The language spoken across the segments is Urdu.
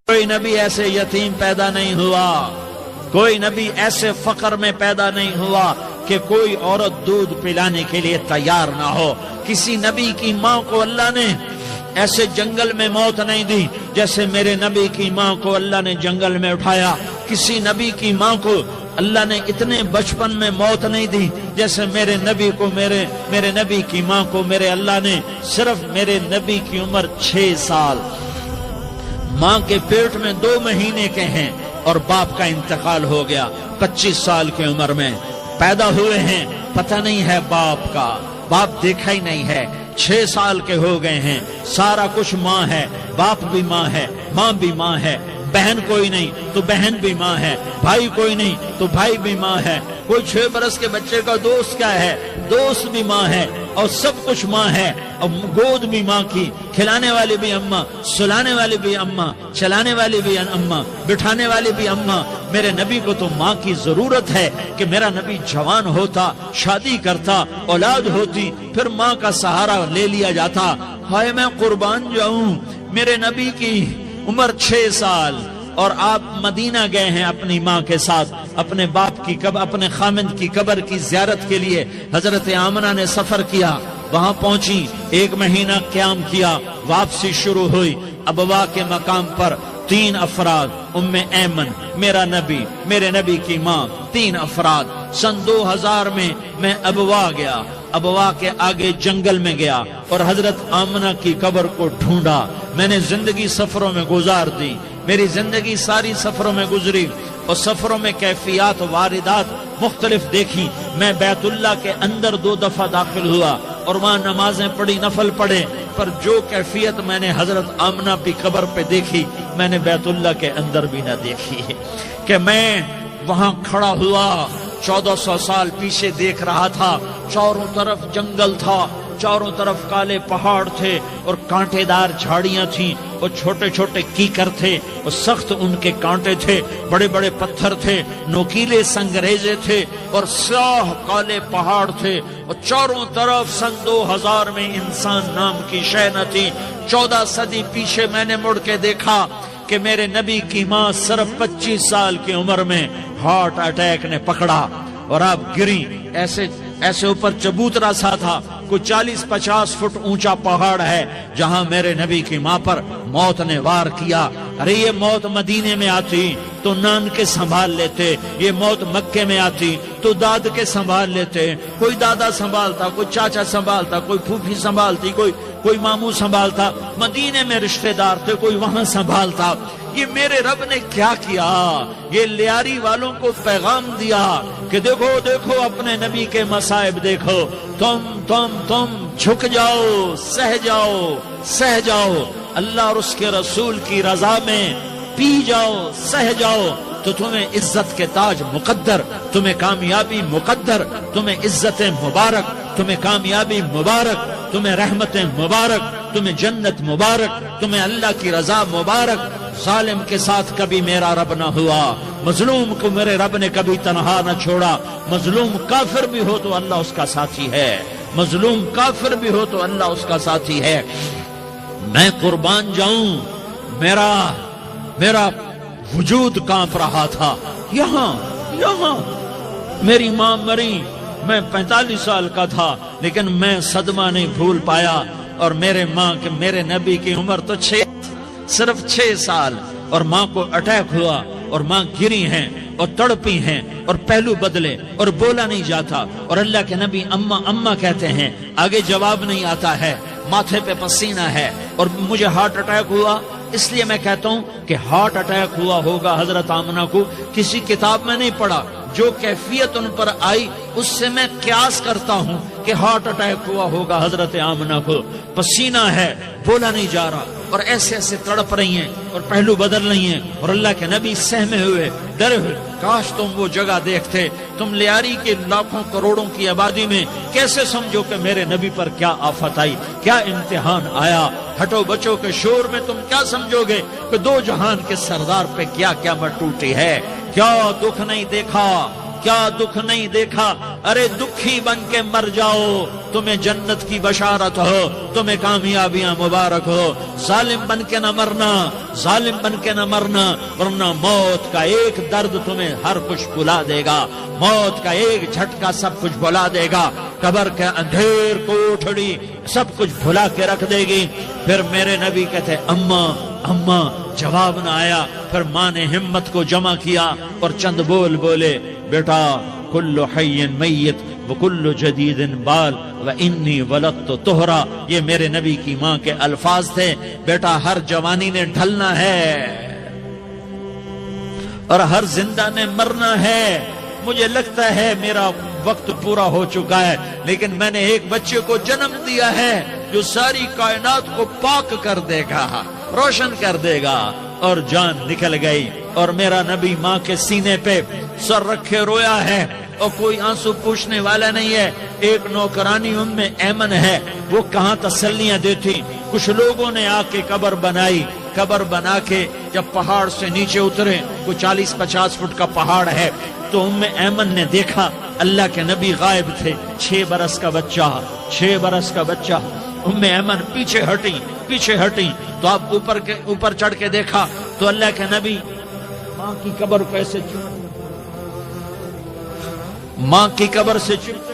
کوئی نبی ایسے یتیم پیدا نہیں ہوا، کوئی نبی ایسے فقر میں پیدا نہیں ہوا کہ کوئی عورت دودھ پلانے کے لیے تیار نہ ہو۔ کسی نبی کی ماں کو اللہ نے ایسے جنگل میں موت نہیں دی جیسے میرے نبی کی ماں کو اللہ نے جنگل میں اٹھایا۔ کسی نبی کی ماں کو اللہ نے اتنے بچپن میں موت نہیں دی جیسے میرے نبی کو میرے نبی کی ماں کو میرے اللہ نے صرف میرے نبی کی عمر 6 سال، ماں کے پیٹ میں 2 مہینے کے ہیں اور باپ کا انتقال ہو گیا 25 سال کی عمر میں پیدا ہوئے ہیں، پتہ نہیں ہے باپ کا، باپ دیکھا ہی نہیں ہے، 6 سال کے ہو گئے ہیں، سارا کچھ ماں ہے، باپ بھی ماں ہے، ماں بھی ماں ہے، بہن کوئی نہیں تو بہن بھی ماں ہے، بھائی کوئی نہیں تو بھائی بھی ماں ہے، کوئی 6 برس کے بچے کا دوست کیا ہے، دوست بھی ماں ہے، اور سب کچھ ماں ہے، اور گود بھی ماں کی، کھلانے والی بھی اماں، سلانے والی بھی اماں، چلانے والی بھی اماں، بٹھانے والی بھی اماں۔ میرے نبی کو تو ماں کی ضرورت ہے کہ میرا نبی جوان ہوتا، شادی کرتا، اولاد ہوتی، پھر ماں کا سہارا لے لیا جاتا۔ ہائے میں قربان جاؤں، میرے نبی کی عمر 6 سال اور آپ مدینہ گئے ہیں اپنی ماں کے ساتھ، اپنے باپ کی اپنے خامند کی قبر کی زیارت کے لیے حضرت آمنہ نے سفر کیا، وہاں پہنچی، 1 مہینہ قیام کیا، واپسی شروع ہوئی۔ ابوا کے مقام پر 3 افراد، ام ایمن، میرا نبی، میرے نبی کی ماں، 3 افراد۔ سن 2000 میں ابوا گیا، ابوا کے آگے جنگل میں گیا اور حضرت آمنہ کی قبر کو ڈھونڈا۔ میں نے زندگی سفروں میں گزار دی، میری زندگی ساری سفروں میں گزری اور سفروں میں کیفیات واردات مختلف دیکھی۔ میں بیت اللہ کے اندر 2 دفعہ داخل ہوا اور وہاں نمازیں پڑھی، نفل پڑھے، پر جو کیفیت میں نے حضرت آمنہ کی قبر پہ دیکھی میں نے بیت اللہ کے اندر بھی نہ دیکھی کہ میں وہاں کھڑا ہوا 1400 سال پیچھے دیکھ رہا تھا، چاروں طرف جنگل تھا، چاروں طرف کالے پہاڑ تھے اور کانٹے دار جھاڑیاں تھیں اور چھوٹے چھوٹے کیکر تھے اور سخت ان کے کانٹے تھے، بڑے بڑے پتھر تھے، نوکیلے سنگریزے تھے اور سیاہ کالے پہاڑ تھے اور چاروں طرف سن 2000 میں انسان نام کی شے نہ تھی۔ 14 صدی پیچھے میں نے مڑ کے دیکھا کہ میرے نبی کی ماں صرف 25 سال کی عمر میں ہارٹ اٹیک نے پکڑا اور آپ گری، ایسے اوپر چبوترا سا تھا، کوئی 40-50 فٹ اونچا پہاڑ ہے جہاں میرے نبی کی ماں پر موت نے وار کیا۔ ارے یہ موت مدینے میں آتی تو نان کے سنبھال لیتے، یہ موت مکے میں آتی تو داد کے سنبھال لیتے، کوئی دادا سنبھالتا، کوئی چاچا سنبھالتا، کوئی پھوپھی سنبھالتی، کوئی ماموں سنبھالتا، مدینے میں رشتہ دار تھے، کوئی وہاں سنبھالتا۔ یہ میرے رب نے کیا کیا؟ یہ لیاری والوں کو پیغام دیا کہ دیکھو دیکھو اپنے نبی کے مصائب دیکھو، تم جھک جاؤ، سہ جاؤ، اللہ اور اس کے رسول کی رضا میں پی جاؤ، سہ جاؤ، تو تمہیں عزت کے تاج مقدر، تمہیں کامیابی مقدر، تمہیں عزت مبارک، تمہیں کامیابی مبارک، تمہیں رحمت مبارک، تمہیں جنت مبارک، تمہیں اللہ کی رضا مبارک۔ ظالم کے ساتھ کبھی میرا رب نہ ہوا، مظلوم کو میرے رب نے کبھی تنہا نہ چھوڑا۔ مظلوم کافر بھی ہو تو اللہ اس کا ساتھی ہے، مظلوم کافر بھی ہو تو اللہ اس کا ساتھی ہے۔ میں قربان جاؤں، میرا وجود کانپ رہا تھا۔ یہاں میری ماں مری، میں 45 سال کا تھا لیکن میں صدمہ نہیں بھول پایا، اور میرے نبی کی عمر تو صرف 6 سال، اور ماں کو اٹیک ہوا اور ماں گری ہیں اور تڑپی ہیں اور پہلو بدلے اور بولا نہیں جاتا، اور اللہ کے نبی اماں کہتے ہیں، آگے جواب نہیں آتا ہے، ماتھے پہ پسینہ ہے، اور مجھے ہارٹ اٹیک ہوا۔ اس لیے میں کہتا ہوں کہ ہارٹ اٹیک ہوا ہوگا حضرت آمنہ کو، کسی کتاب میں نہیں پڑھا، جو کیفیت ان پر آئی اس سے میں قیاس کرتا ہوں کہ ہارٹ اٹیک ہوا ہوگا حضرت آمنہ کو۔ پسینہ ہے، بولا نہیں جا رہا، اور ایسے تڑپ رہی ہیں اور پہلو بدل رہی ہیں، اور اللہ کے نبی سہمے ہوئے، ڈرے ہوئے۔ کاش تم وہ جگہ دیکھتے، تم لیاری کے لاکھوں کروڑوں کی آبادی میں کیسے سمجھو کہ میرے نبی پر کیا آفت آئی، کیا امتحان آیا۔ ہٹو بچوں کے شور میں تم کیا سمجھو گے کہ 2 جہان کے سردار پہ کیا قیامت ٹوٹی ہے، کیا دکھ نہیں دیکھا، کیا دکھ نہیں دیکھا؟ ارے دکھی بن کے مر جاؤ، تمہیں جنت کی بشارت ہو، تمہیں کامیابیاں مبارک ہو۔ ظالم بن کے نہ مرنا، ظالم بن کے نہ مرنا، ورنہ موت کا ایک درد تمہیں ہر کچھ بھلا دے گا، موت کا ایک جھٹکا سب کچھ بھلا دے گا، قبر کے اندھیر کوٹھڑی سب کچھ بھلا کے رکھ دے گی۔ پھر میرے نبی کہتے اماں اماں، جواب نہ آیا۔ پھر ماں نے ہمت کو جمع کیا اور چند بول بولے، بیٹا کل حی میت وکل جدید بال وانی ولدت طہرا، یہ میرے نبی کی ماں کے الفاظ تھے۔ بیٹا ہر جوانی نے ڈھلنا ہے اور ہر زندہ نے مرنا ہے۔ مجھے لگتا ہے میرا وقت پورا ہو چکا ہے، لیکن میں نے ایک بچے کو جنم دیا ہے جو ساری کائنات کو پاک کر دے گا، روشن کر دے گا۔ اور جان نکل گئی، اور میرا نبی ماں کے سینے پہ سر رکھے رویا ہے، اور کوئی آنسو پوچھنے والا نہیں ہے۔ ایک نوکرانی ام ایمن ہے، وہ کہاں تسلیاں دیتی۔ کچھ لوگوں نے آ کے قبر بنائی، قبر بنا کے جب پہاڑ سے نیچے اترے، کوئی 40-50 فٹ کا پہاڑ ہے، تو ام ایمن نے دیکھا اللہ کے نبی غائب تھے، 6 برس کا بچہ، 6 برس کا بچہ۔ ام ایمن پیچھے ہٹی تو آپ اوپر چڑھ کے دیکھا تو اللہ کے نبی ماں کی قبر کیسے ماں کی قبر سے چپتے،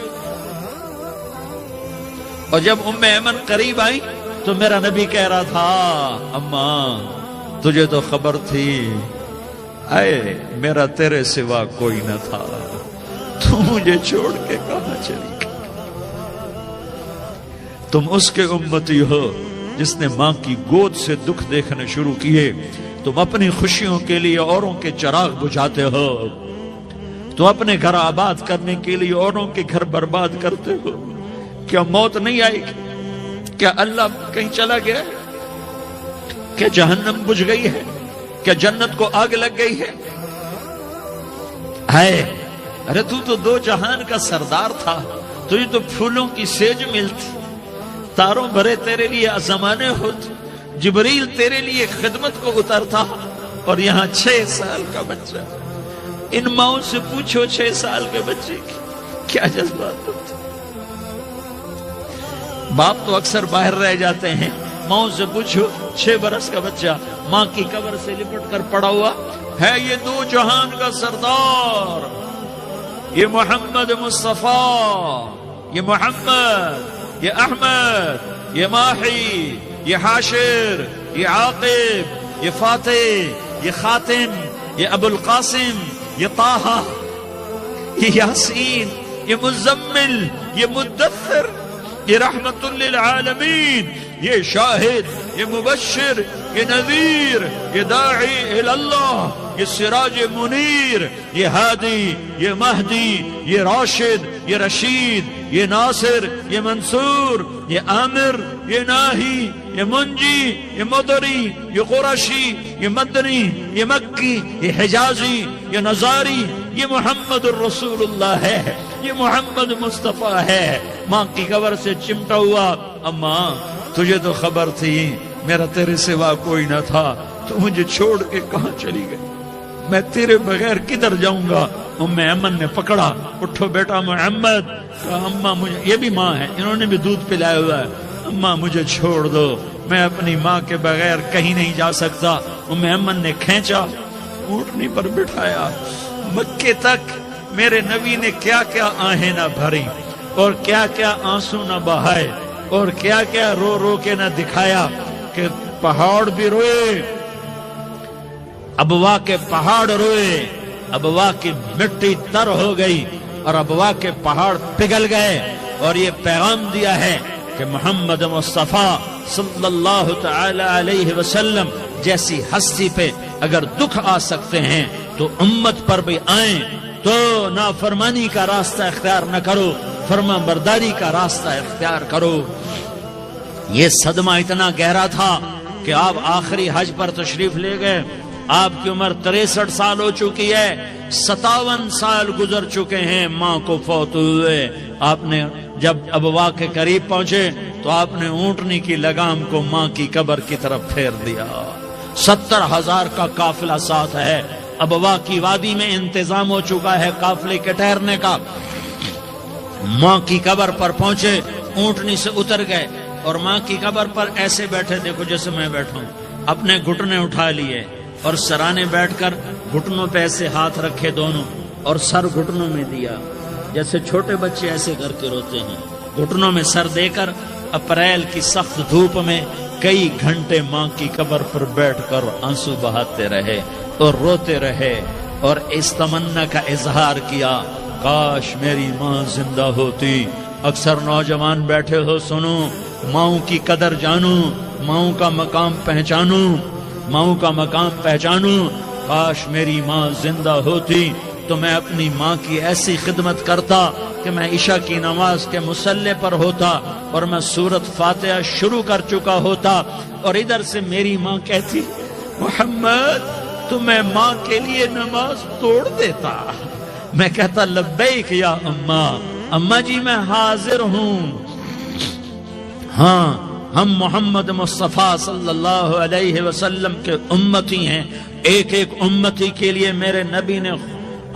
اور جب ام ایمن قریب آئی تو میرا نبی کہہ رہا تھا اماں تجھے تو خبر تھی، اے میرا تیرے سوا کوئی نہ تھا، تو مجھے چھوڑ کے کہاں چلی گئی؟ تم اس کے امتی ہو جس نے ماں کی گود سے دکھ دیکھنے شروع کیے، تم اپنی خوشیوں کے لیے اوروں کے چراغ بجھاتے ہو، تم اپنے گھر آباد کرنے کے لیے اوروں کے گھر برباد کرتے ہو۔ کیا موت نہیں آئے گی؟ کیا اللہ کہیں چلا گیا؟ کیا جہنم بجھ گئی ہے؟ کیا جنت کو آگ لگ گئی ہے؟ ارے تو 2 جہان کا سردار تھا، تجھے تو پھولوں کی سیج ملتی، تاروں بھرے تیرے لیے زمانے ہوتے، جبریل تیرے لیے خدمت کو اترتا، اور یہاں 6 سال کا بچہ۔ ان ماؤں سے پوچھو 6 سال کے بچے کی کیا جذبات ہوتے۔ باپ تو اکثر باہر رہ جاتے ہیں، ماؤں سے پوچھو 6 برس کا بچہ ماں کی قبر سے لپٹ کر پڑا ہوا ہے۔ یہ 2 جہان کا سردار، یہ محمد مصطفیٰ، یہ محمد، یہ احمد، یہ ماہی، یہ حاشر، یہ عاقب، یہ فاتح، یہ خاتم، یہ ابو القاسم، یہ طٰہٰ، یہ یاسین، یہ مزمل، یہ مدثر، یہ رحمت للعالمین، یہ شاہد، یہ مبشر، یہ نذیر، یہ داعی اللہ، یہ سراج منیر، یہ ہادی، یہ مہدی، یہ راشد، یہ رشید، یہ ناصر، یہ منصور، یہ عامر، یہ ناہی، یہ منجی، یہ مدری، یہ قرشی، یہ مدنی، یہ مکی، یہ حجازی، یہ نظاری، یہ محمد الرسول اللہ ہے، یہ محمد مصطفیٰ ہے۔ ماں کی قبر سے چمٹا ہوا، اماں تجھے تو خبر تھی میرا تیرے سوا کوئی نہ تھا، تو مجھے چھوڑ کے کہاں چلی گئی؟ میں تیرے بغیر کدھر جاؤں گا؟ ام ایمن نے پکڑا، اٹھو بیٹا محمد، کہا اماں مجھے، یہ بھی ماں ہے، انہوں نے بھی دودھ پلایا ہوا ہے، اماں مجھے چھوڑ دو، میں اپنی ماں کے بغیر کہیں نہیں جا سکتا۔ ام ایمن نے کھینچا، اونٹنی پر بٹھایا، مکے تک میرے نبی نے کیا کیا آہیں نہ بھری، اور کیا کیا آنسو نہ بہائے، اور کیا کیا رو رو کے نہ دکھایا کہ پہاڑ بھی روئے، ابوا کے پہاڑ روئے، ابوا کی مٹی تر ہو گئی اور ابوا کے پہاڑ پگھل گئے، اور یہ پیغام دیا ہے کہ محمد مصطفیٰ صلی اللہ تعالی علیہ وسلم جیسی ہستی پہ اگر دکھ آ سکتے ہیں تو امت پر بھی آئیں، تو نافرمانی کا راستہ اختیار نہ کرو، فرما برداری کا راستہ اختیار کرو۔ یہ صدمہ اتنا گہرا تھا کہ آپ آخری حج پر تشریف لے گئے، آپ کی عمر 63 سال ہو چکی ہے، 57 سال گزر چکے ہیں ماں کو فوت ہوئے۔ آپ نے جب ابوا کے قریب پہنچے تو آپ نے اونٹنی کی لگام کو ماں کی قبر کی طرف پھیر دیا۔ 70,000 کا قافلہ ساتھ ہے، ابوا کی وادی میں انتظام ہو چکا ہے قافلے کے ٹھہرنے کا۔ ماں کی قبر پر پہنچے، اونٹنی سے اتر گئے اور ماں کی قبر پر ایسے بیٹھے، دیکھو جیسے میں بیٹھا ہوں، اپنے گھٹنے اٹھا لیے اور سرانے بیٹھ کر گھٹنوں پہ ایسے ہاتھ رکھے دونوں اور سر گھٹنوں میں دیا، جیسے چھوٹے بچے ایسے کر کے روتے ہیں، گھٹنوں میں سر دے کر اپریل کی سخت دھوپ میں کئی گھنٹے ماں کی قبر پر بیٹھ کر آنسو بہاتے رہے اور روتے رہے اور اس تمنا کا اظہار کیا، کاش میری ماں زندہ ہوتی۔ اکثر نوجوان بیٹھے ہو، سنو، ماؤں کی قدر جانو، ماؤں کا مقام پہچانو، ماؤں کا مقام پہچانو۔ کاش میری ماں زندہ ہوتی تو میں اپنی ماں کی ایسی خدمت کرتا کہ میں عشاء کی نماز کے مصلی پر ہوتا اور میں سورۃ فاتحہ شروع کر چکا ہوتا اور ادھر سے میری ماں کہتی، محمد تو میں ماں کے لیے نماز توڑ دیتا۔ میں کہتا، لبیک یا اماں، اماں جی میں حاضر ہوں۔ ہاں، ہم محمد مصطفیٰ صلی اللہ علیہ وسلم کے امتی ہیں، ایک ایک امتی کے لیے میرے نبی نے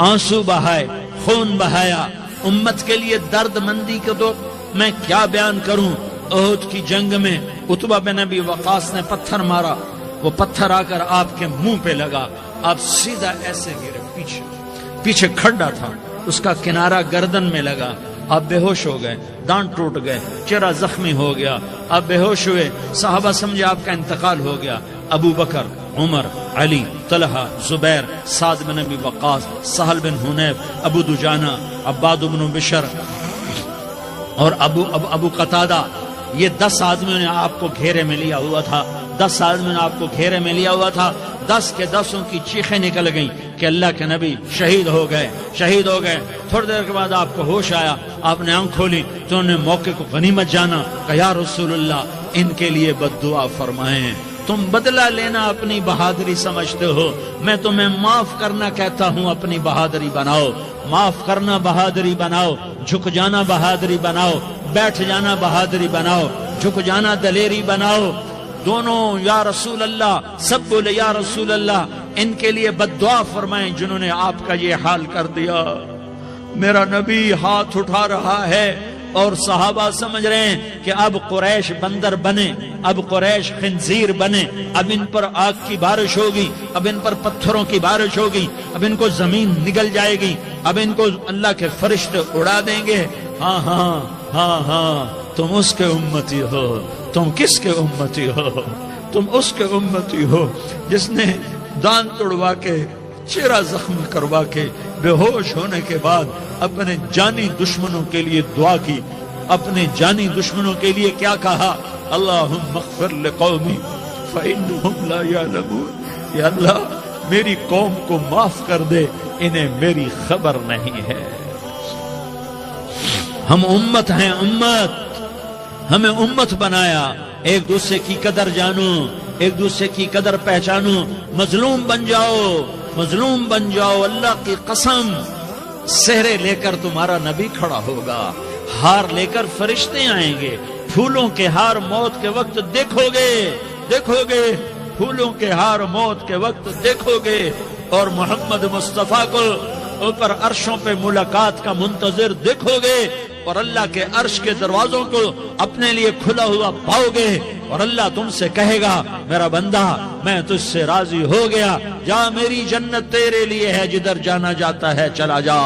آنسو بہائے، خون بہایا، امت کے لیے درد مندی کو تو میں کیا بیان کروں۔ احد کی جنگ میں عتبہ بن ابی وقاص نے پتھر مارا، وہ پتھر آ کر آپ کے منہ پہ لگا، آپ سیدھا ایسے گرے، پیچھے کھڈا تھا، اس کا کنارہ گردن میں لگا، آپ بے ہوش ہو گئے، دانت ٹوٹ گئے، چہرہ زخمی ہو گیا، آپ بے ہوش ہوئے، صحابہ سمجھے آپ کا انتقال ہو گیا۔ ابو بکر، عمر، علی، طلحہ، زبیر، سعد بن ابی وقاص، سہل بن حنیف، ابو دجانہ، عباد بن بشر اور ابو قتادہ، یہ 10 آدمیوں نے آپ کو گھیرے میں لیا ہوا تھا، 10 آدمیوں نے آپ کو گھیرے میں لیا ہوا تھا، 10 کے 10 کی چیخیں نکل گئیں کہ اللہ کے نبی شہید ہو گئے، شہید ہو گئے۔ تھوڑی دیر کے بعد آپ کو ہوش آیا، آپ نے آنکھ کھولی تو انہوں نے موقع کو غنیمت جانا کہ یا رسول اللہ ان کے لیے بد دعا فرمائیں، تم بدلہ لینا اپنی بہادری سمجھتے ہو، میں تمہیں معاف کرنا کہتا ہوں، اپنی بہادری بناؤ، معاف کرنا بہادری بناؤ، جھک جانا بہادری بناؤ، بیٹھ جانا بہادری بناؤ، جھک جانا دلیری بناؤ۔ دونوں یا رسول اللہ، سب بولے یا رسول اللہ، ان کے لیے بد دعا فرمائیں جنہوں نے آپ کا یہ حال کر دیا۔ میرا نبی ہاتھ اٹھا رہا ہے اور صحابہ سمجھ رہے ہیں کہ اب قریش بندر بنے، اب قریش خنزیر بنے، اب ان پر آگ کی بارش ہوگی، اب ان پر پتھروں کی بارش ہوگی، اب ان کو زمین نگل جائے گی، اب ان کو اللہ کے فرشتے اڑا دیں گے۔ ہاں ہاں ہاں ہاں، تم اس کے امتی ہو، تم کس کے امتی ہو؟ تم اس کے امتی ہو جس نے دان توڑوا کے، چہرہ زخم کروا کے، بے ہوش ہونے کے بعد اپنے جانی دشمنوں کے لیے دعا کی، اپنے جانی دشمنوں کے لیے کیا کہا؟ اللہم اغفر لقومی فإنہم لا یعلمون، یا اللہ میری قوم کو معاف کر دے، انہیں میری خبر نہیں ہے۔ ہم امت ہیں، امت، ہمیں امت بنایا، ایک دوسرے کی قدر جانو، ایک دوسرے کی قدر پہچانو، مظلوم بن جاؤ، مظلوم بن جاؤ، اللہ کی قسم، سہرے لے کر تمہارا نبی کھڑا ہوگا، ہار لے کر فرشتے آئیں گے، پھولوں کے ہار موت کے وقت دیکھو گے، دیکھو گے، پھولوں کے ہار موت کے وقت دیکھو گے، اور محمد مصطفیٰ کو اوپر عرشوں پہ ملاقات کا منتظر دیکھو گے، اور اللہ کے عرش کے دروازوں کو اپنے لیے کھلا ہوا پاؤ گے، اور اللہ تم سے کہے گا میرا بندہ میں تجھ سے راضی ہو گیا، جا میری جنت تیرے لیے ہے، جدھر جانا جاتا ہے چلا جا۔